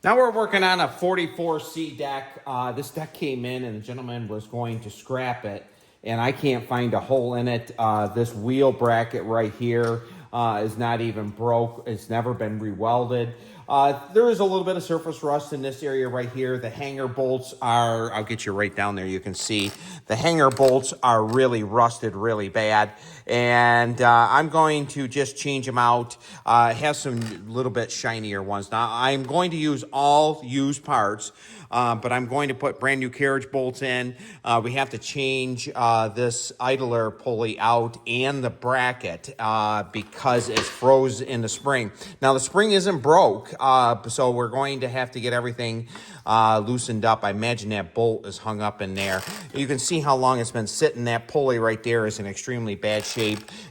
Now we're working on a 44C deck. This deck came in and the gentleman was going to scrap it, and I can't find a hole in it. This wheel bracket right here is not even broke. It's never been re-welded. There is a little bit of surface rust in this area right here. The hanger bolts are, I'll get you right down there, you can see. The hanger bolts are really rusted really bad. And I'm going to just change them out. Have some little bit shinier ones. Now, I'm going to use all used parts, but I'm going to put brand new carriage bolts in. We have to change this idler pulley out and the bracket because it's froze in the spring. Now, the spring isn't broke, so we're going to have to get everything loosened up. I imagine that bolt is hung up in there. You can see how long it's been sitting. That pulley right there is in extremely bad shape,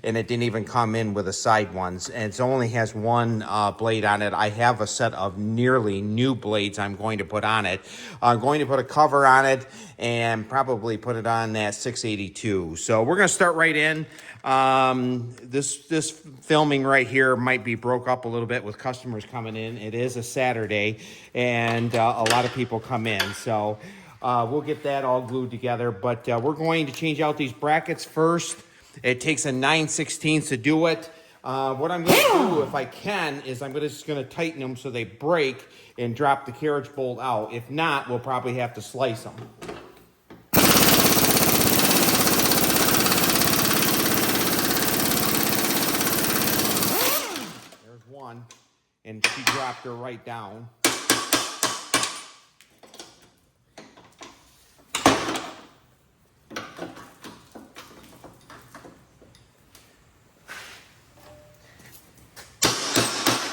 and it didn't even come in with the side ones. And it only has one blade on it. I have a set of nearly new blades I'm going to put on it. I'm going to put a cover on it and probably put it on that 682. So we're going to start right in. This filming right here might be broke up a little bit with customers coming in. It is a Saturday, and a lot of people come in. So we'll get that all glued together. But we're going to change out these brackets first. It takes a 9/16 to do it. What I'm going to do, if I can, is I'm just going to tighten them so they break and drop the carriage bolt out. If not, we'll probably have to slice them. There's one, and she dropped her right down.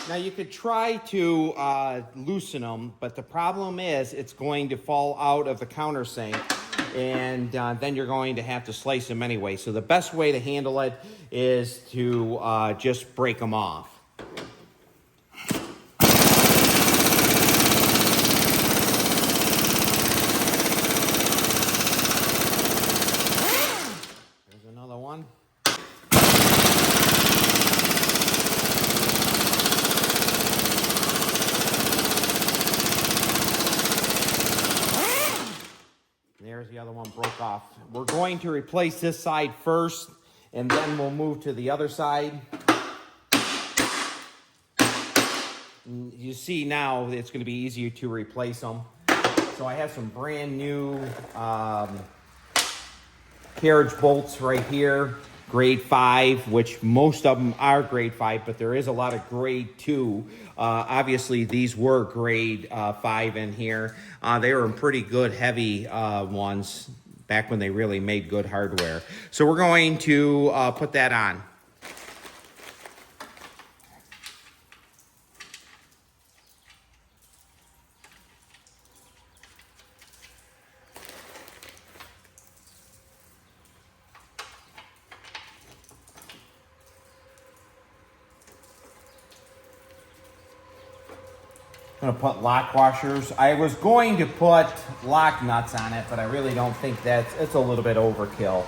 Now you could try to loosen them, but the problem is it's going to fall out of the countersink, and then you're going to have to slice them anyway. So the best way to handle it is to just break them off. There's another one. There's the other one broke off. We're going to replace this side first, and then we'll move to the other side. And you see now it's going to be easier to replace them. So I have some brand new carriage bolts right here, grade 5, which most of them are grade 5, but there is a lot of grade 2. Obviously, these were grade 5 in here. They were pretty good, heavy ones back when they really made good hardware. So we're going to put that on. I'm gonna put lock washers. I was going to put lock nuts on it, but I really don't think it's a little bit overkill,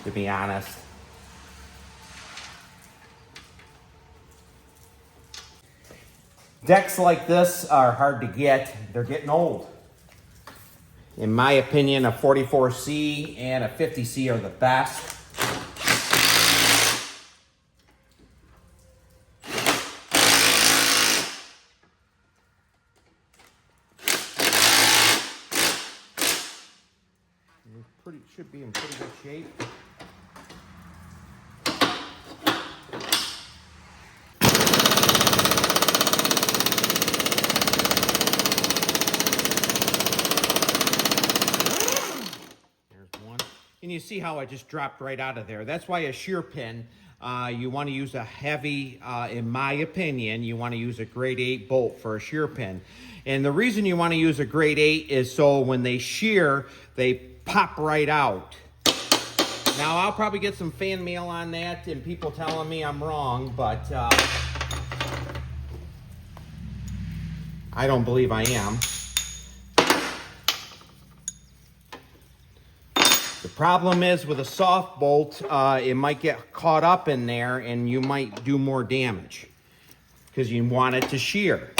to be honest. Decks like this are hard to get. They're getting old. In my opinion, a 44C and a 50C are the best. Should be in pretty good shape. There's one. And you see how it just dropped right out of there. That's why a shear pin, you want to use a heavy, in my opinion, you want to use a grade 8 bolt for a shear pin. And the reason you want to use a grade 8 is so when they shear, they pop right out. Now, I'll probably get some fan mail on that and people telling me I'm wrong, but I don't believe I am. The problem is with a soft bolt, it might get caught up in there and you might do more damage because you want it to shear.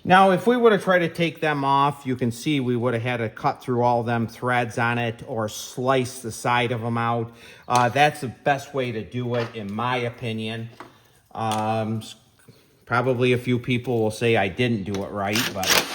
Now, if we would have tried to take them off, you can see we would have had to cut through all them threads on it or slice the side of them out. That's the best way to do it, in my opinion. Probably a few people will say I didn't do it right, but...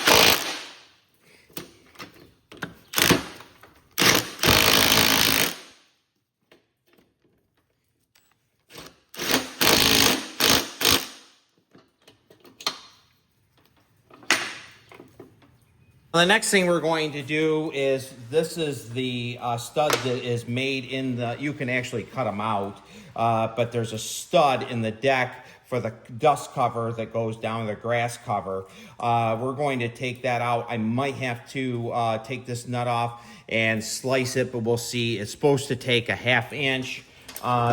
The next thing we're going to do is, this is the stud that is made in the, you can actually cut them out, but there's a stud in the deck for the dust cover that goes down the grass cover. We're going to take that out. I might have to take this nut off and slice it, but we'll see. It's supposed to take a 1/2 inch.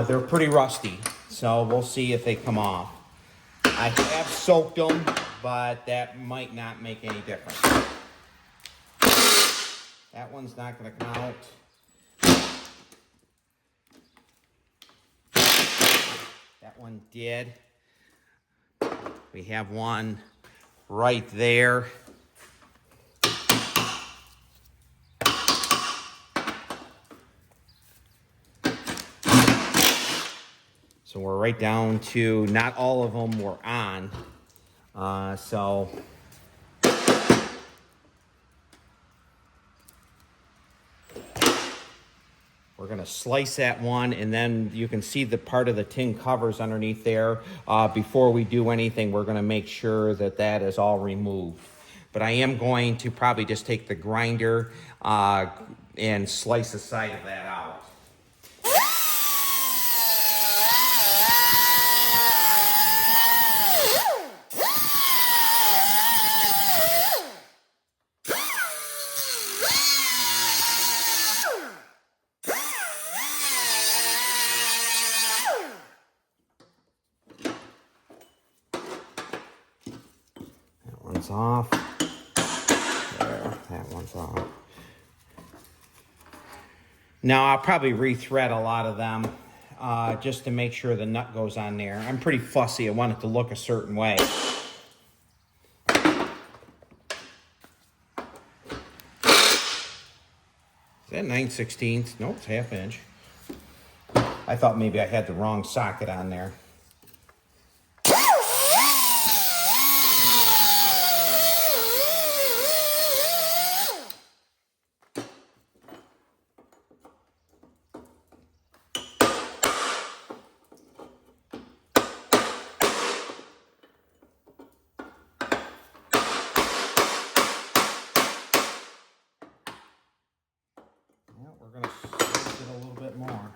They're pretty rusty, so we'll see if they come off. I have soaked them, but that might not make any difference. That one's not going to come out. That one did. We have one right there. So we're right down to, not all of them were on. So we're going to slice that one, and then you can see the part of the tin covers underneath there. Before we do anything, we're going to make sure that that is all removed. But I am going to probably just take the grinder and slice the side of that out. Off. There, that one's off. Now I'll probably rethread a lot of them just to make sure the nut goes on there. I'm pretty fussy. I want it to look a certain way. Is that 9/16? Nope, it's 1/2 inch. I thought maybe I had the wrong socket on there. We're going to slice it a little bit more.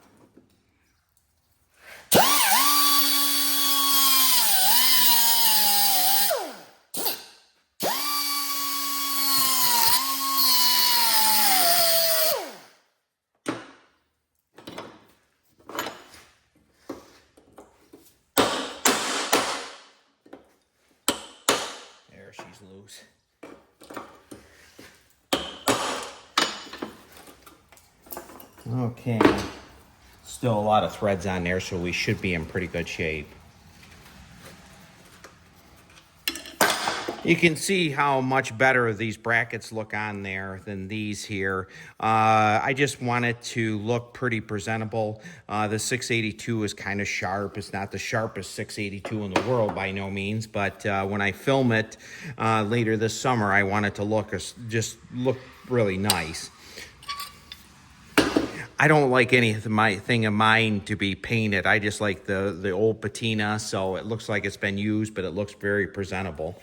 There, she's loose. Okay, still a lot of threads on there, so we should be in pretty good shape. You can see how much better these brackets look on there than these here. I just want it to look pretty presentable. The 682 is kind of sharp. It's not the sharpest 682 in the world by no means, but when I film it later this summer, I want it to look just look really nice. I don't like anything of mine to be painted. I just like the old patina, so it looks like it's been used, but it looks very presentable.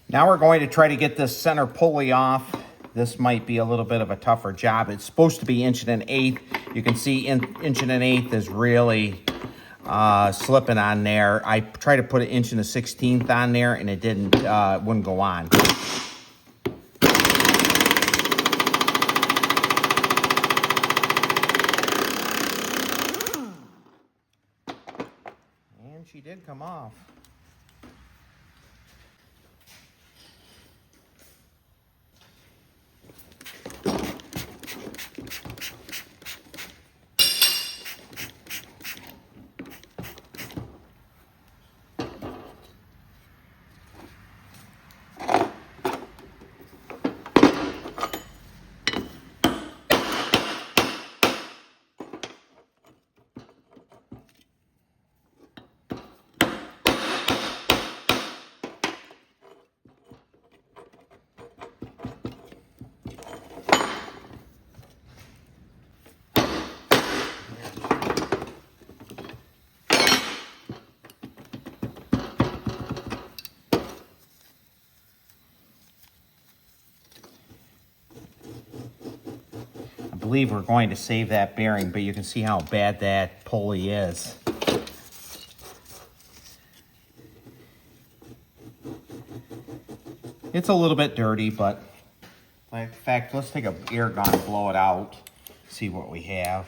Now we're going to try to get this center pulley off. This might be a little bit of a tougher job. It's supposed to be 1 1/8. You can see 1 1/8 is really slipping on there. I tried to put an 1 1/16 on there, and it wouldn't go on. She did come off. believe we're going to save that bearing, but you can see how bad that pulley is. It's a little bit dirty, but in fact, let's take an air gun and blow it out, see what we have.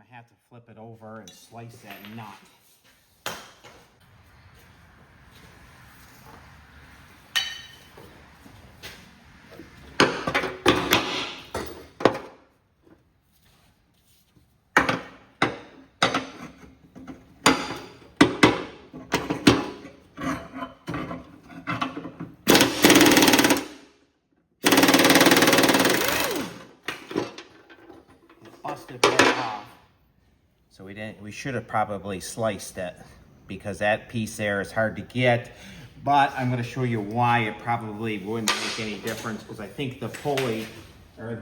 Have to flip it over and slice that nut. Busted right off. So we should have probably sliced it because that piece there is hard to get, but I'm going to show you why it probably wouldn't make any difference, because I think the pulley or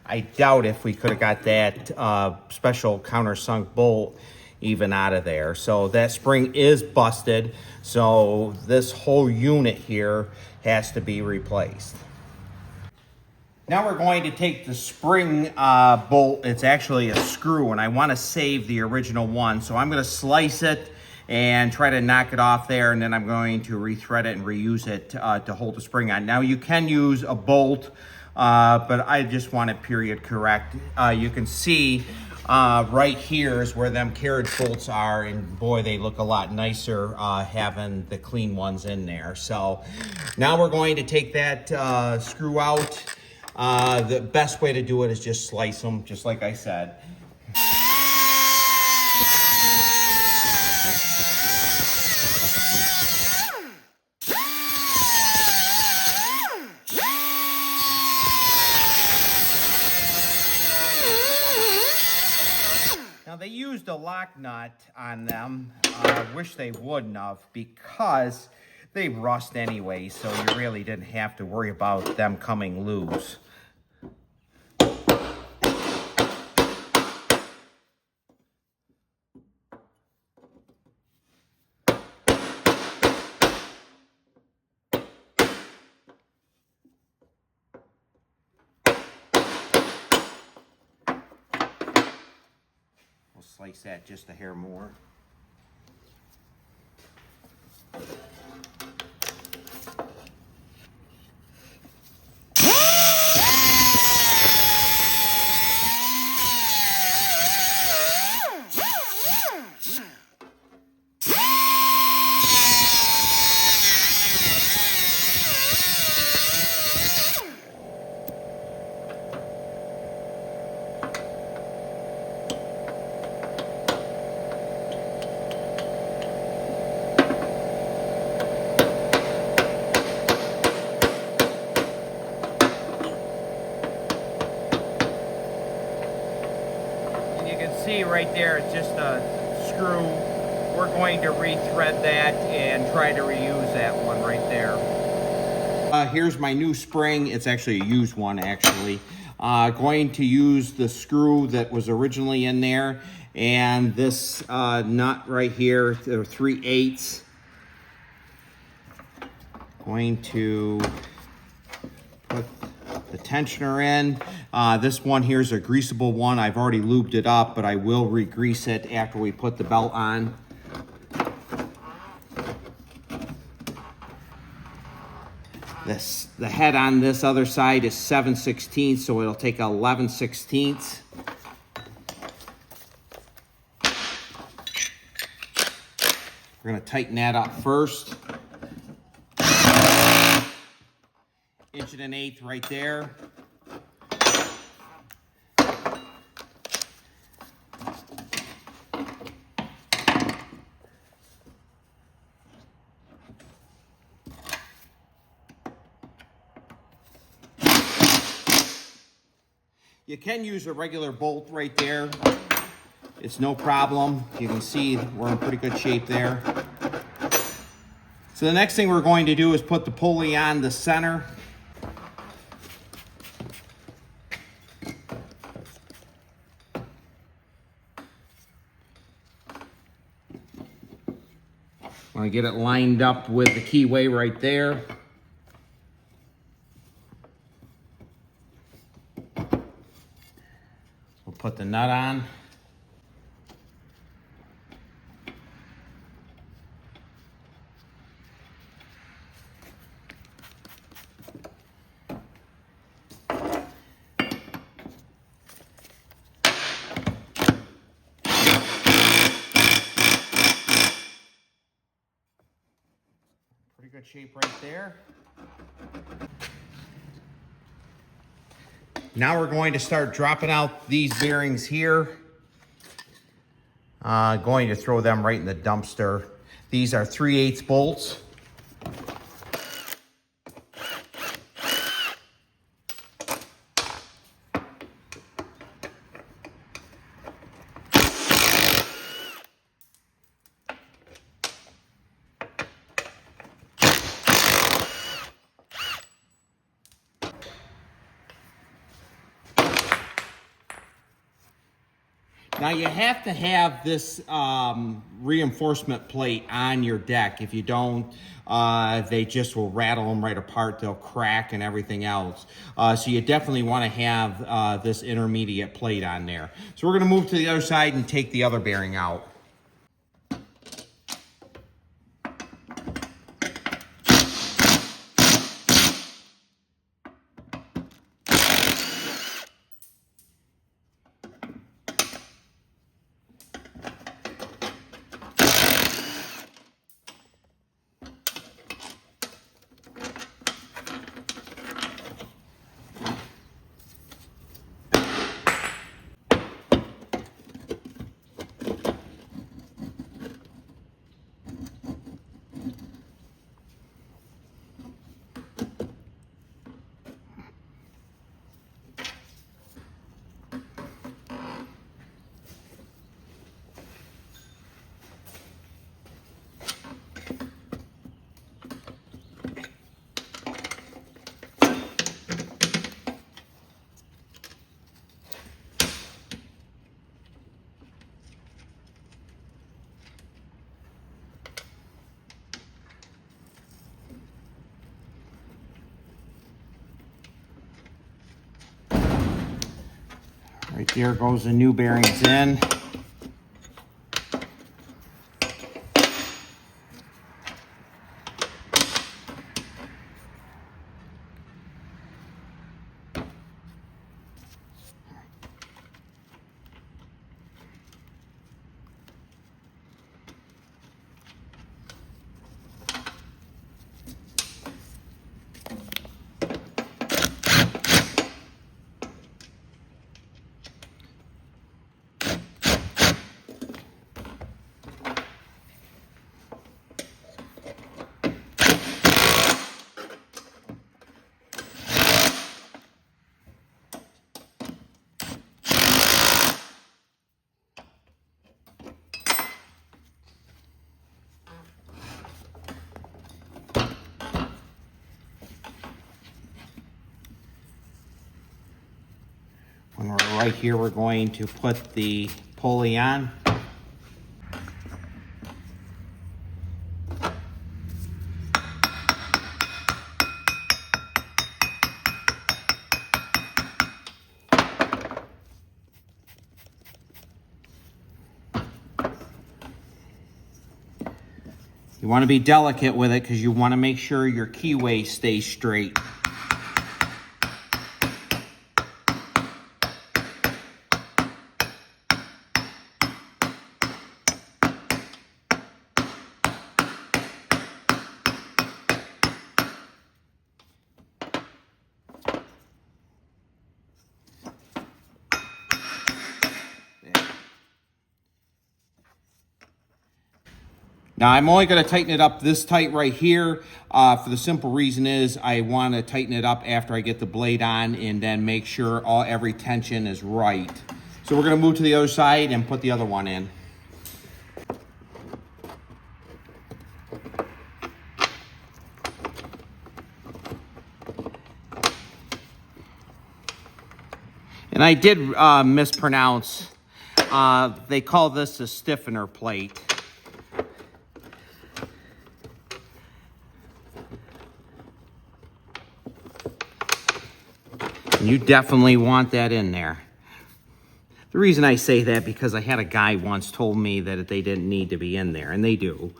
I doubt if we could have got that special countersunk bolt even out of there. So that spring is busted, so this whole unit here has to be replaced. Now we're going to take the spring bolt. It's actually a screw, and I want to save the original one. So I'm going to slice it and try to knock it off there, and then I'm going to rethread it and reuse it to hold the spring on. Now you can use a bolt, but I just want it period correct. You can see right here is where them carriage bolts are, and boy, they look a lot nicer having the clean ones in there. So now we're going to take that screw out. The best way to do it is just slice them, just like I said. Now they used a lock nut on them. I wish they wouldn't have, because they rust anyway, so you really didn't have to worry about them coming loose. We'll slice that just a hair more. See right there, it's just a screw. We're going to rethread that and try to reuse that one right there. Here's my new spring. It's actually a used one, actually. Going to use the screw that was originally in there, and this nut right here, the 3/8. Going to put the tensioner in. This one here is a greasable one. I've already lubed it up, but I will re-grease it after we put the belt on. The head on this other side is 7/16, so it'll take 11/16. We're going to tighten that up first. 1 1/8 right there. You can use a regular bolt right there. It's no problem. You can see we're in pretty good shape there. So the next thing we're going to do is put the pulley on the center. Want to get it lined up with the keyway right there. We'll put the nut on. Pretty good shape right there. Now we're going to start dropping out these bearings here. Going to throw them right in the dumpster. These are 3/8 bolts. Now you have to have this reinforcement plate on your deck. If you don't, they just will rattle them right apart. They'll crack and everything else. So you definitely want to have this intermediate plate on there. So we're going to move to the other side and take the other bearing out. Right there goes the new bearings in. When we're right here, we're going to put the pulley on. You want to be delicate with it because you want to make sure your keyway stays straight. Now I'm only going to tighten it up this tight right here for the simple reason is I want to tighten it up after I get the blade on and then make sure every tension is right. So we're going to move to the other side and put the other one in. And I did mispronounce. They call this a stiffener plate. You definitely want that in there. The reason I say that because I had a guy once told me that they didn't need to be in there, and they do,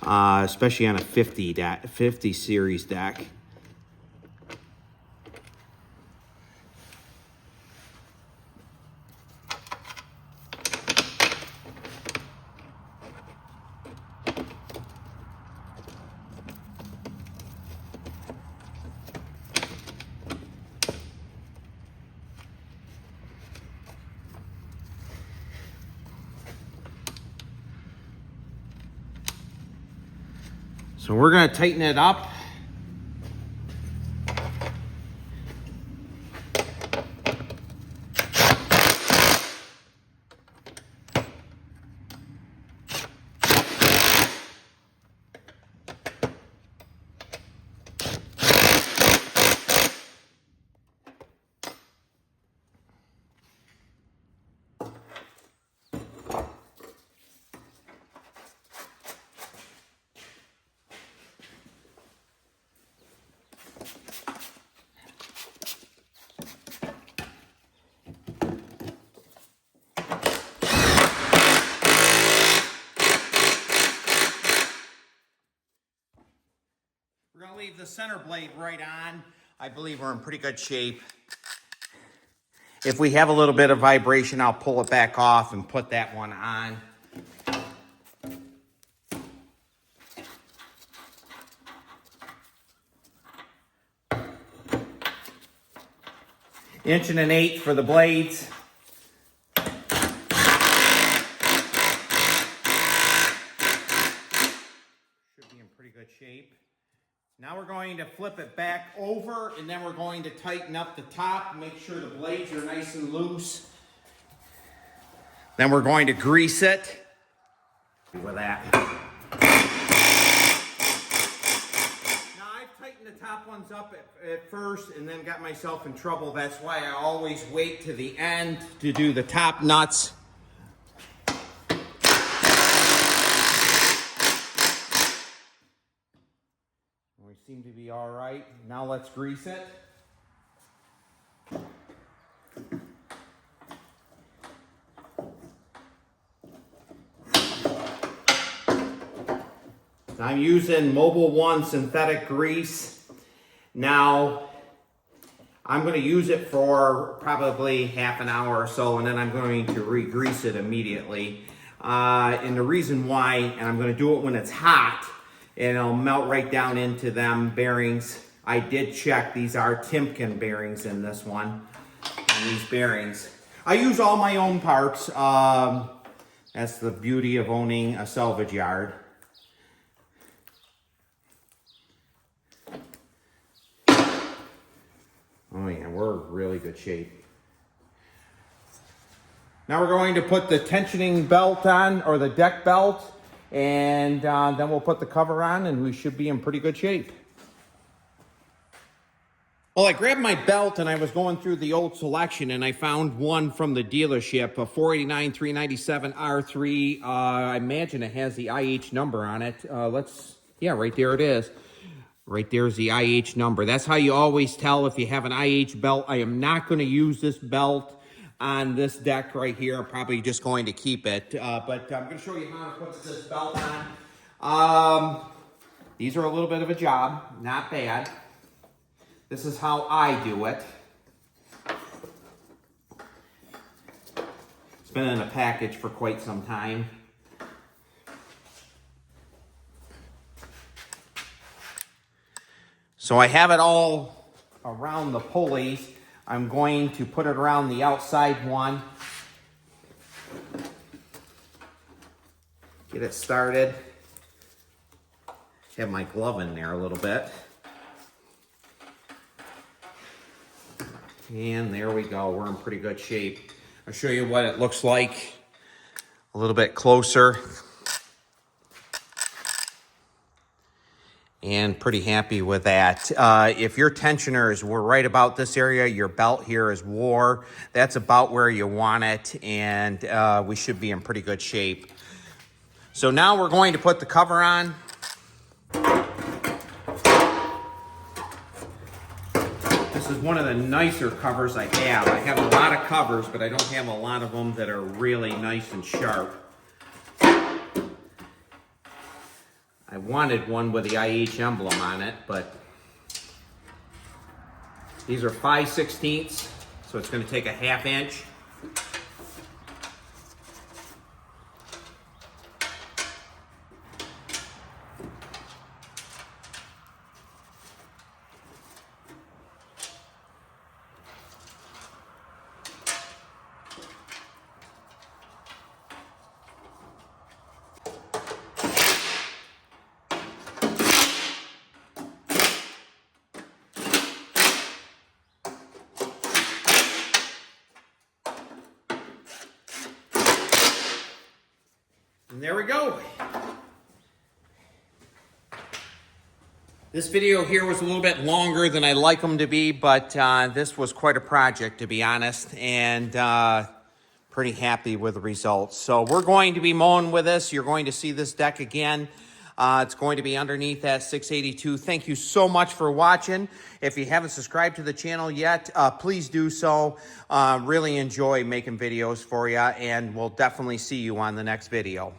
especially on a 50 series deck. So we're going to tighten it up. We're going to leave the center blade right on. I believe we're in pretty good shape. If we have a little bit of vibration, I'll pull it back off and put that one on. Inch and an eighth for the blades. Should be in pretty good shape. Now we're going to flip it back over and then we're going to tighten up the top, make sure the blades are nice and loose. Then we're going to grease it with that. Now I've tightened the top ones up at first and then got myself in trouble. That's why I always wait to the end to do the top nuts. We seem to be all right. Now let's grease it. I'm using Mobil 1 synthetic grease. Now, I'm going to use it for probably half an hour or so, and then I'm going to re-grease it immediately. And the reason why, and I'm going to do it when it's hot, and it'll melt right down into them bearings. I did check, these are Timken bearings in this one, and these bearings. I use all my own parts. That's the beauty of owning a salvage yard. Oh yeah, we're in really good shape. Now we're going to put the tensioning belt on, or the deck belt, and then we'll put the cover on and we should be in pretty good shape. Well, I grabbed my belt and I was going through the old selection and I found one from the dealership, a 489 397 R3. I imagine it has the IH number on it. Yeah, right there it is. Right there's the IH number. That's how you always tell if you have an IH belt. I am not going to use this belt on this deck right here. I'm probably just going to keep it. But I'm going to show you how to put this belt on. These are a little bit of a job. Not bad. This is how I do it. It's been in a package for quite some time. So I have it all around the pulleys. I'm going to put it around the outside one. Get it started. have my glove in there a little bit. And there we go. We're in pretty good shape. I'll show you what it looks like a little bit closer. And pretty happy with that. If your tensioners were right about this area, your belt here is wore, that's about where you want it, and we should be in pretty good shape. So now we're going to put the cover on. This is one of the nicer covers I have. I have a lot of covers, but I don't have a lot of them that are really nice and sharp. I wanted one with the IH emblem on it, but these are 5/16, so it's going to take a 1/2 inch. And there we go. This video here was a little bit longer than I like them to be, but this was quite a project, to be honest, and pretty happy with the results. So we're going to be mowing with this. You're going to see this deck again. It's going to be underneath that 682. Thank you so much for watching. If you haven't subscribed to the channel yet, please do so. Really enjoy making videos for you, and we'll definitely see you on the next video.